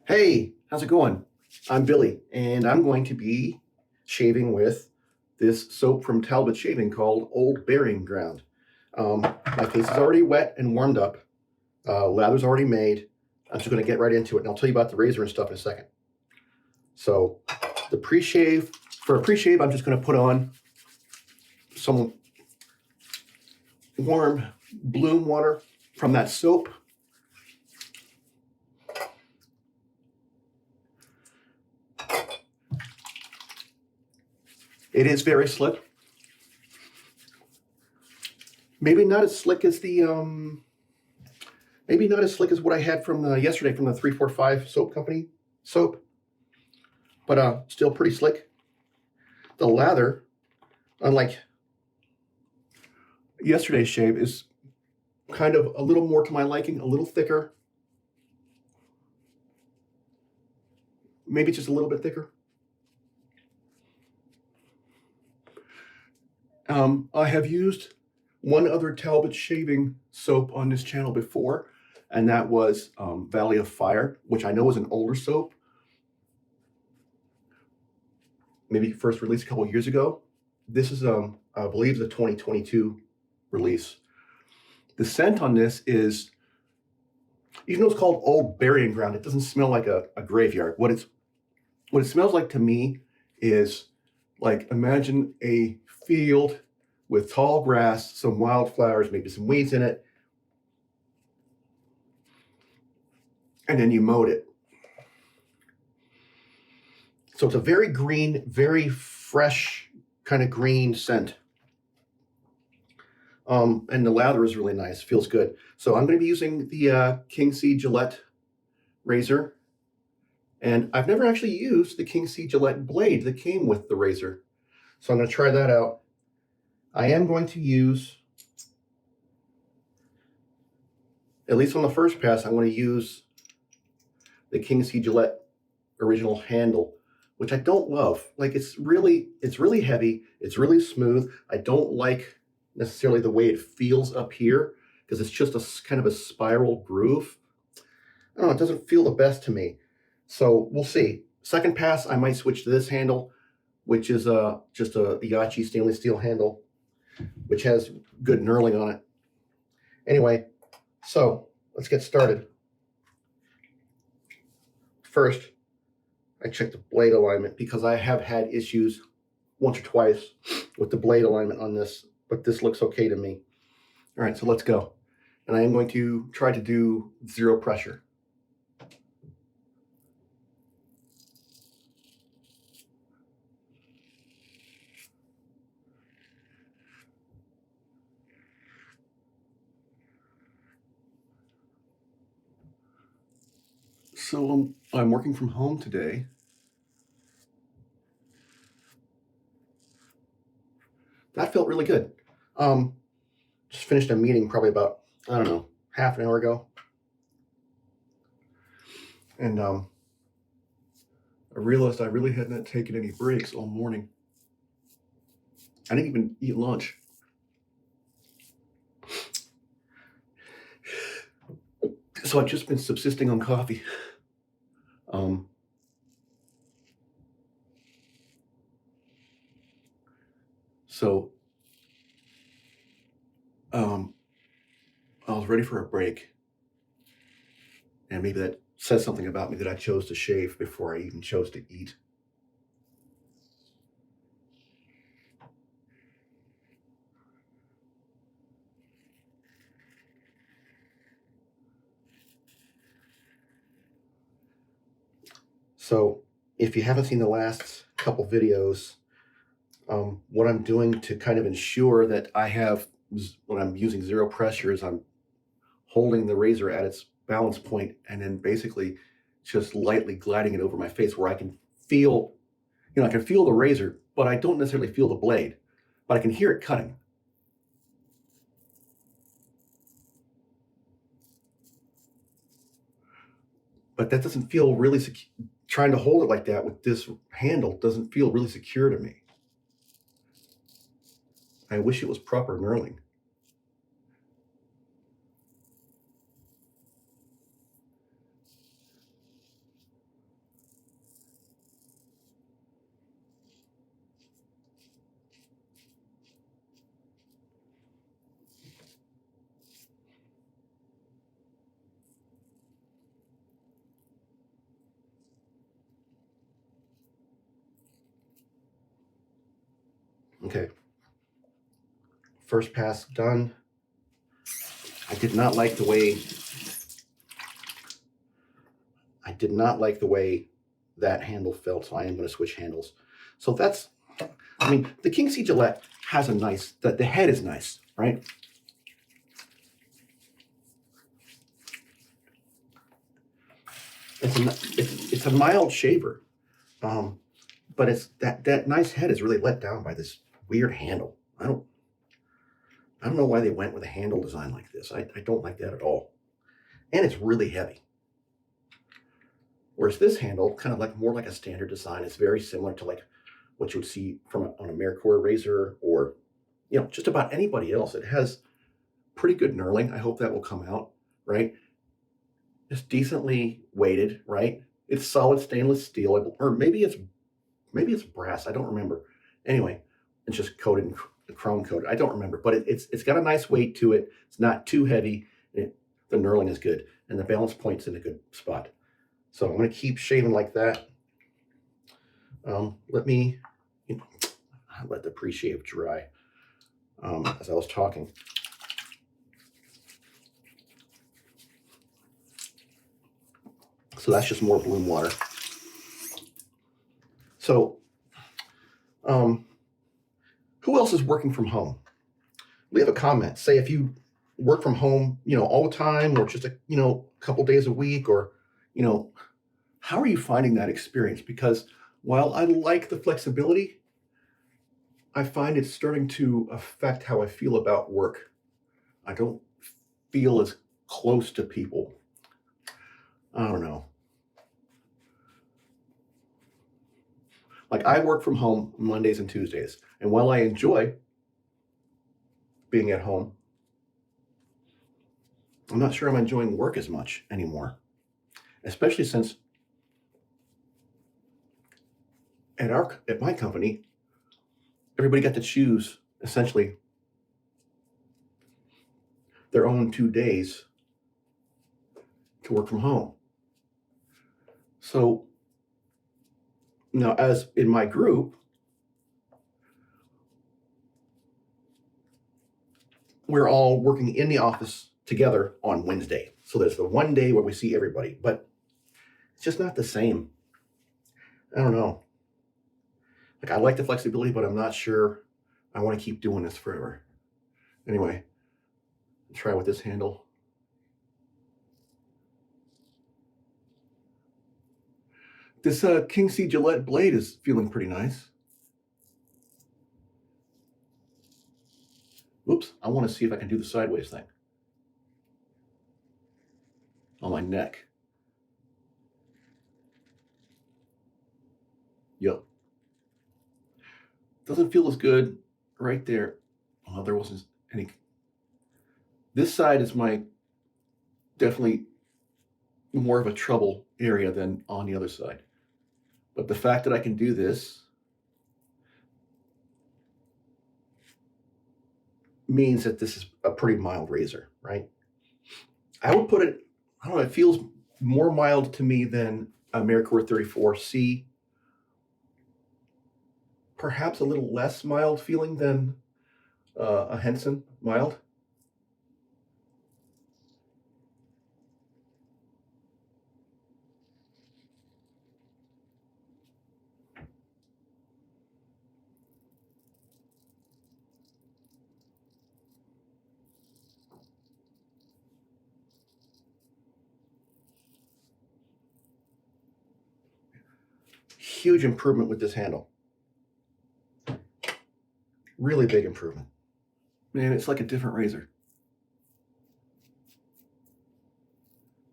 Hey, how's it going? I'm Billy, and I'm going to be shaving with this soap from Talbot Shaving called Old Burying Ground. My face is already wet and warmed up. Lather's already made. I'm just going to get right into it, and I'll tell you about the razor and stuff in a second. So, the pre-shave, for a pre-shave, I'm just going to put on some warm bloom water from that soap. It is very slick. Maybe not as slick as maybe not as slick as what I had from yesterday from the 345 soap company soap, but still pretty slick. The lather, unlike yesterday's shave, is kind of a little more to my liking, a little thicker. Maybe just a little bit thicker. I have used one other Talbot Shaving soap on this channel before, and that was Valley of Fire, which I know is an older soap. Maybe first released a couple years ago. This is, I believe, the 2022 release. The scent on this is, even though it's called Old Burying Ground, it doesn't smell like a graveyard. What it smells like to me is like, imagine a field with tall grass, some wildflowers, maybe some weeds in it, and then you mowed it. So it's a very green, very fresh kind of green scent. And the lather is really nice, feels good. So I'm going to be using the King C Gillette razor. And I've never actually used the King C Gillette blade that came with the razor. So I'm going to try that out. I am going to use, at least on the first pass, I'm going to use the King C Gillette original handle, which I don't love. Like, it's really heavy. It's really smooth. I don't like necessarily the way it feels up here because it's just a kind of a spiral groove. I don't know, it doesn't feel the best to me. So we'll see. Second pass, I might switch to this handle, which is just a Yachi stainless steel handle, which has good knurling on it. Anyway, so let's get started. First, I check the blade alignment because I have had issues once or twice with the blade alignment on this, but this looks okay to me. All right, so let's go. And I am going to try to do zero pressure. So I'm working from home today. That felt really good. Just finished a meeting probably about, I don't know, half an hour ago. And I realized I really hadn't taken any breaks all morning. I didn't even eat lunch. So I've just been subsisting on coffee. So I was ready for a break. And maybe that says something about me that I chose to shave before I even chose to eat. So if you haven't seen the last couple videos, what I'm doing to kind of ensure that I have, when I'm using zero pressure, is I'm holding the razor at its balance point and then basically just lightly gliding it over my face where I can feel, I can feel the razor, but I don't necessarily feel the blade, but I can hear it cutting. But that doesn't feel really secure. Trying to hold it like that with this handle doesn't feel really secure to me. I wish it was proper knurling. Okay. First pass done. I did not like the way that handle felt, so I am going to switch handles. So that's, I mean, the King C Gillette has a nice, the head is nice, right? It's a mild shaver, but it's that nice head is really let down by this weird handle. I don't know why they went with a handle design like this. I don't like that at all, and it's really heavy. Whereas this handle, kind of like more like a standard design, is very similar to like what you would see on a Merkur razor, or just about anybody else. It has pretty good knurling. I hope that will come out, right? It's decently weighted, right? It's solid stainless steel, or maybe it's brass. I don't remember. Anyway, it's just coated in chrome coated. I don't remember, but it's got a nice weight to it. It's not too heavy. The knurling is good, and the balance point's in a good spot. So I'm going to keep shaving like that. Let me let the Preshave dry as I was talking. So that's just more bloom water. So who else is working from home? Leave a comment. Say if you work from home, all the time, or just a couple days a week, or how are you finding that experience? Because while I like the flexibility, I find it's starting to affect how I feel about work. I don't feel as close to people. I don't know. Like, I work from home Mondays and Tuesdays, and while I enjoy being at home, I'm not sure I'm enjoying work as much anymore, especially since at my company, everybody got to choose essentially their own 2 days to work from home. So now, as in my group, we're all working in the office together on Wednesday. So there's the one day where we see everybody, but it's just not the same. I don't know. Like, I like the flexibility, but I'm not sure I want to keep doing this forever. Anyway, try with this handle. This King C Gillette blade is feeling pretty nice. Oops, I want to see if I can do the sideways thing on my neck. Yep. Doesn't feel as good right there. Oh, there wasn't any. This side is definitely more of a trouble area than on the other side. But the fact that I can do this means that this is a pretty mild razor, right? I would put it, I don't know, it feels more mild to me than a Merkur 34C. Perhaps a little less mild feeling than a Henson mild. Huge improvement with this handle. Really big improvement. Man, it's like a different razor.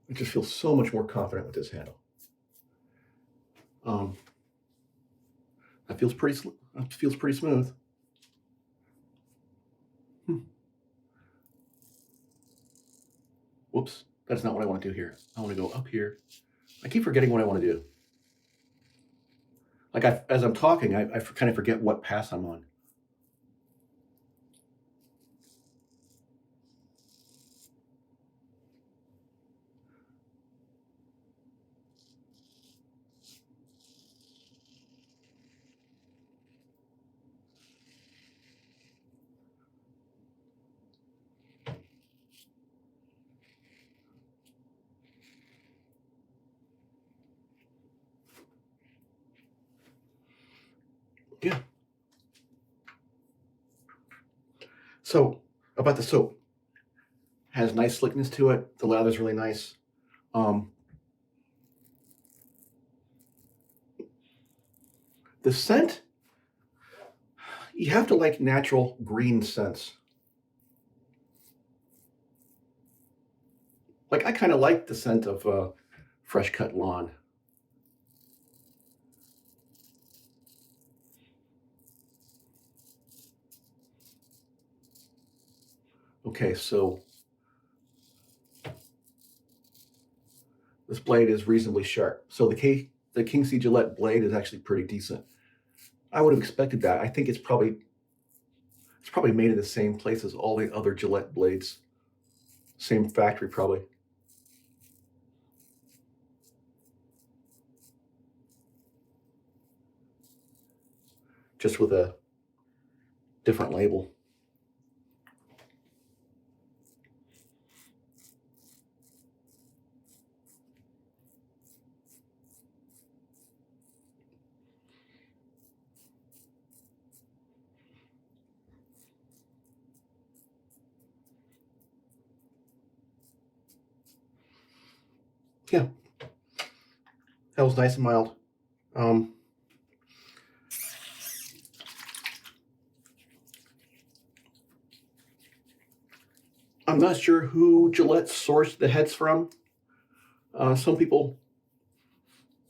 I just feel so much more confident with this handle. That feels pretty smooth. Whoops, that's not what I want to do here. I want to go up here. I keep forgetting what I want to do. Like, as I'm talking, I kind of forget what pass I'm on. Yeah. So about the soap, has nice slickness to it. The lather's really nice. The scent, you have to like natural green scents. Like I kind of like the scent of fresh cut lawn. Okay, so this blade is reasonably sharp. So the King C Gillette blade is actually pretty decent. I would have expected that. I think it's probably made in the same place as all the other Gillette blades. Same factory probably. Just with a different label. Yeah, that was nice and mild. I'm not sure who Gillette sourced the heads from. Some people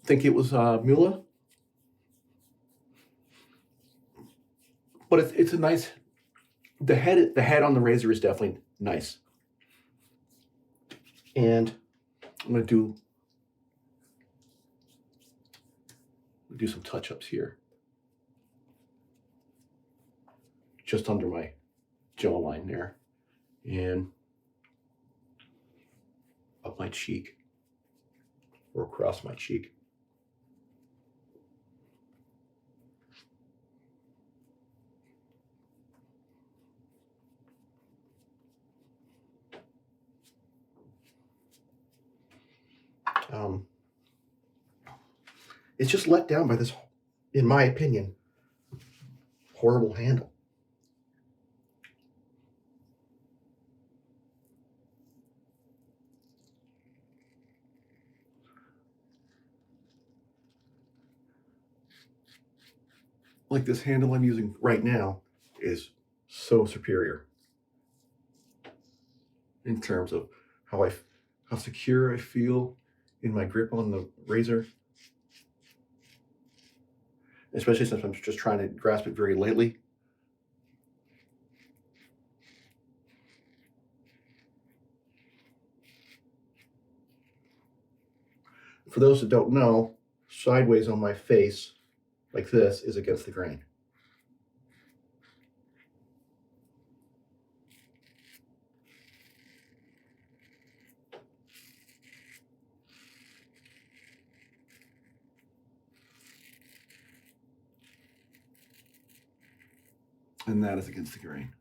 think it was Mula, but it's a nice. The head on the razor is definitely nice, and I'm gonna do some touch-ups here, just under my jawline there, and up my cheek or across my cheek. It's just let down by this, in my opinion, horrible handle. Like this handle I'm using right now is so superior in terms of how secure I feel in my grip on the razor, especially since I'm just trying to grasp it very lightly. For those that don't know, sideways on my face, like this, is against the grain. And that is against the grain.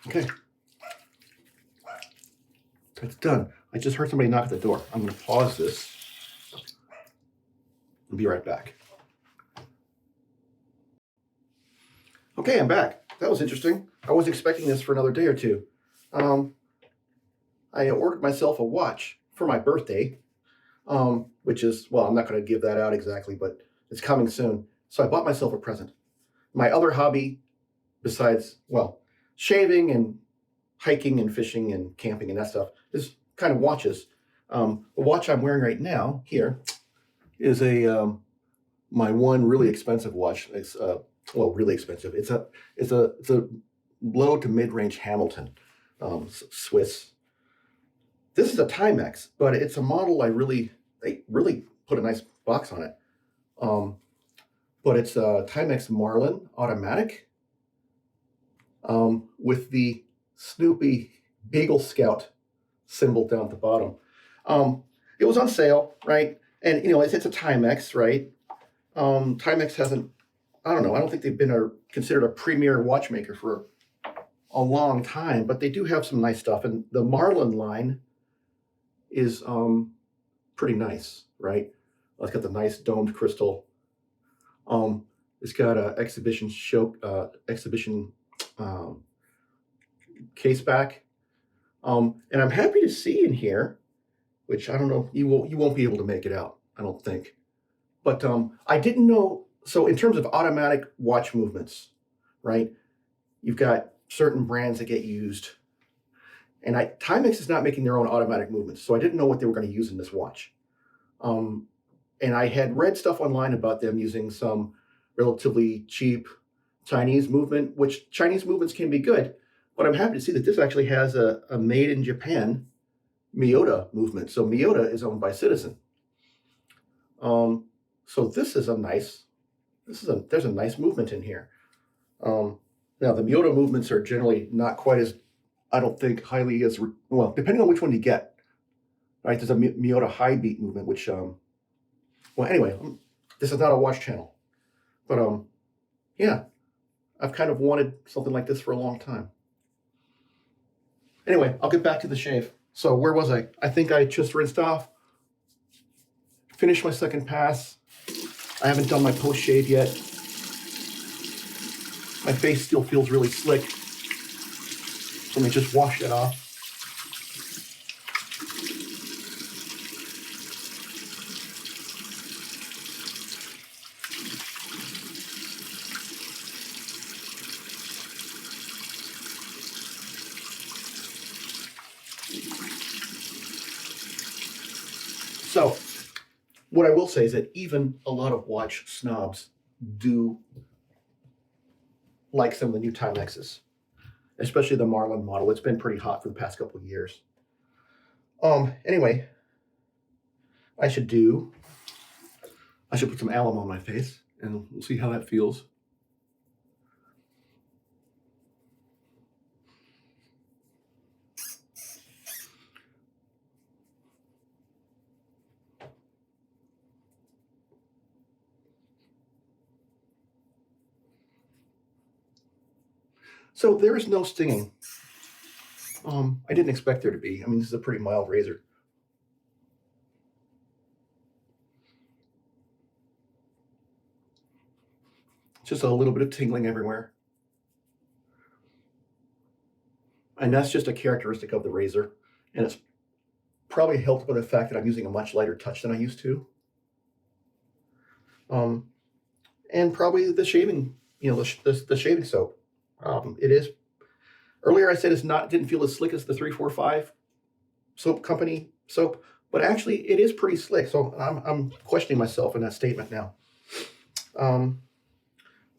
Okay, that's done. I just heard somebody knock at the door. I'm going to pause this and be right back. Okay, I'm back. That was interesting. I wasn't expecting this for another day or two. I ordered myself a watch for my birthday, which is, well, I'm not going to give that out exactly, but it's coming soon. So I bought myself a present. My other hobby, besides, well, shaving and hiking and fishing and camping and that stuff, is kind of watches. The watch I'm wearing right now here is my one really expensive watch. It's well, really expensive. It's a low to mid-range Hamilton, Swiss. This is a Timex, but it's a model they really put a nice box on it. But it's a Timex Marlin automatic with the Snoopy Beagle Scout symbol down at the bottom. It was on sale, right? And you know, it's a Timex, right? Timex hasn't, I don't know, I don't think they've been considered a premier watchmaker for a long time, but they do have some nice stuff. And the Marlin line is pretty nice, right? It's got the nice domed crystal. It's got a exhibition case back. And I'm happy to see in here, which I don't know, you won't be able to make it out, I don't think. But I didn't know, so in terms of automatic watch movements, right? You've got certain brands that get used. And Timex is not making their own automatic movements, so I didn't know what they were going to use in this watch. And I had read stuff online about them using some relatively cheap Chinese movement, which Chinese movements can be good. But I'm happy to see that this actually has a made in Japan Miyota movement. So Miyota is owned by Citizen. So this is there's a nice movement in here. Now the Miyota movements are generally not quite as, I don't think, highly as, well, depending on which one you get, right? There's a Miyota high beat movement, which, well, anyway, this is not a watch channel, but yeah, I've kind of wanted something like this for a long time. Anyway, I'll get back to the shave. So where was I? I think I just rinsed off, finished my second pass. I haven't done my post shave yet. My face still feels really slick. So let me just wash it off. So what I will say is that even a lot of watch snobs do like some of the new Timexes, especially the Marlin model. It's been pretty hot for the past couple of years. Anyway, I should put some alum on my face and we'll see how that feels. So there is no stinging. I didn't expect there to be. I mean, this is a pretty mild razor. Just a little bit of tingling everywhere. And that's just a characteristic of the razor. And it's probably helped by the fact that I'm using a much lighter touch than I used to. And probably the shaving, you know, the shaving soap. It is, earlier I said didn't feel as slick as the 345 soap company soap, but actually it is pretty slick. So I'm questioning myself in that statement now.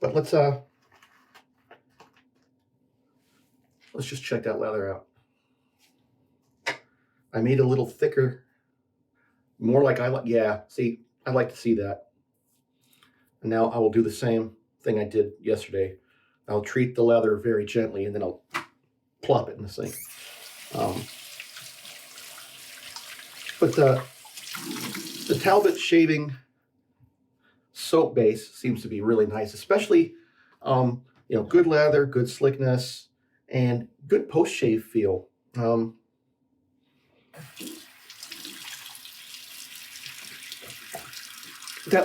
But let's just check that leather out. I made it a little thicker, more like yeah, see, I'd like to see that. And now I will do the same thing I did yesterday. I'll treat the leather very gently and then I'll plop it in the sink. But the Talbot Shaving soap base seems to be really nice, especially, you know, good leather, good slickness, and good post-shave feel. That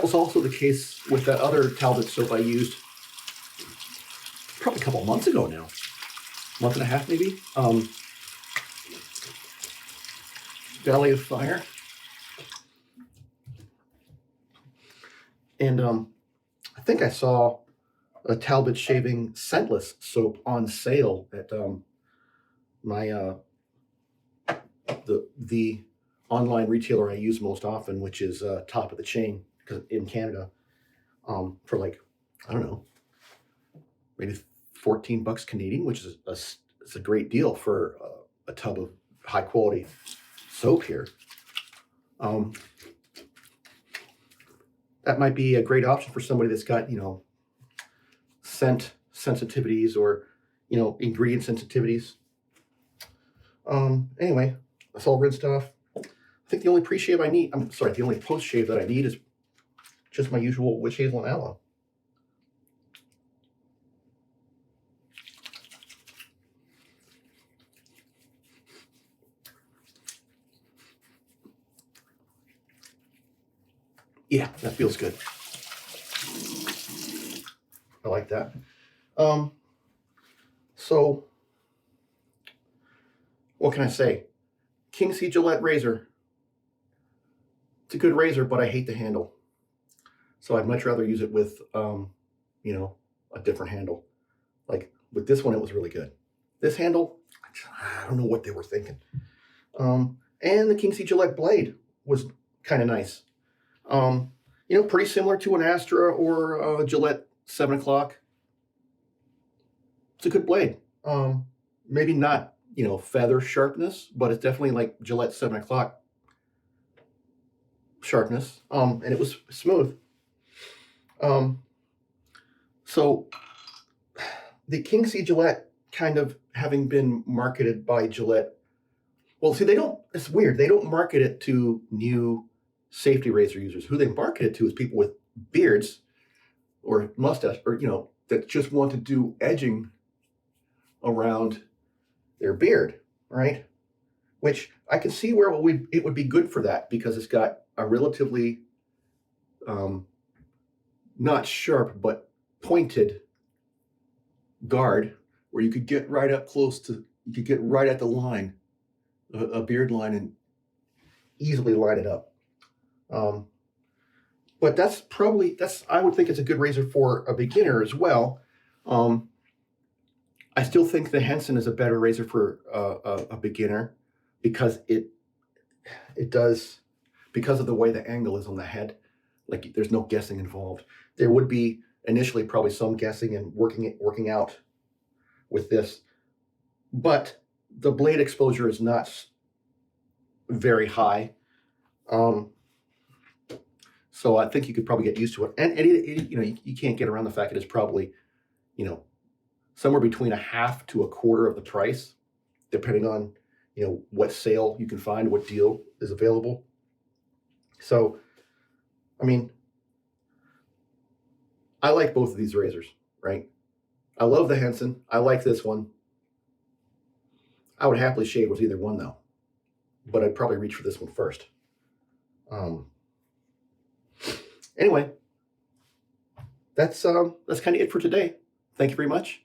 was also the case with that other Talbot soap I used probably a couple of months ago now, month and a half maybe. Valley of Fire. And I think I saw a Talbot Shaving scentless soap on sale at my the online retailer I use most often, which is Top of the Chain in Canada, for like, I don't know, maybe $14 Canadian, which is it's a great deal for a tub of high quality soap here. That might be a great option for somebody that's got, you know, scent sensitivities or, you know, ingredient sensitivities. Anyway, that's all rinsed off. I think the only pre-shave I need, I'm sorry, the only post-shave that I need is just my usual witch hazel and aloe. Yeah, that feels good. I like that. So what can I say? King C Gillette razor. It's a good razor, but I hate the handle. So I'd much rather use it with, you know, a different handle. Like with this one, it was really good. This handle, I don't know what they were thinking. And the King C Gillette blade was kind of nice. You know, pretty similar to an Astra or a Gillette 7 o'clock. It's a good blade. Maybe not, you know, feather sharpness, but it's definitely like Gillette 7 o'clock sharpness. And it was smooth. So the King C Gillette kind of having been marketed by Gillette. Well, see, it's weird. They don't market it to new safety razor users. Who they market it to is people with beards or mustache, or, you know, that just want to do edging around their beard, right? Which I can see where it would be good for that, because it's got a relatively not sharp but pointed guard where you could get right up close to, you could get right at the line, a beard line, and easily line it up. But I would think it's a good razor for a beginner as well. I still think the Henson is a better razor for a beginner, because because of the way the angle is on the head. Like, there's no guessing involved. There would be initially probably some guessing and working out with this, but the blade exposure is not very high. So I think you could probably get used to it. And you know, you can't get around the fact that it's probably, you know, somewhere between a half to a quarter of the price, depending on, you know, what sale you can find, what deal is available. So, I mean, I like both of these razors, right? I love the Henson. I like this one. I would happily shave with either one though, but I'd probably reach for this one first. Anyway, that's kind of it for today. Thank you very much.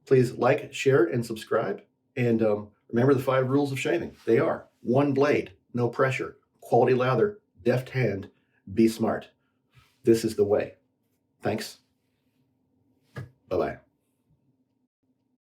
Please like, share, and subscribe. And remember the 5 rules of shaving. They are: 1 blade, no pressure, quality lather, deft hand, be smart. This is the way. Thanks. Bye-bye.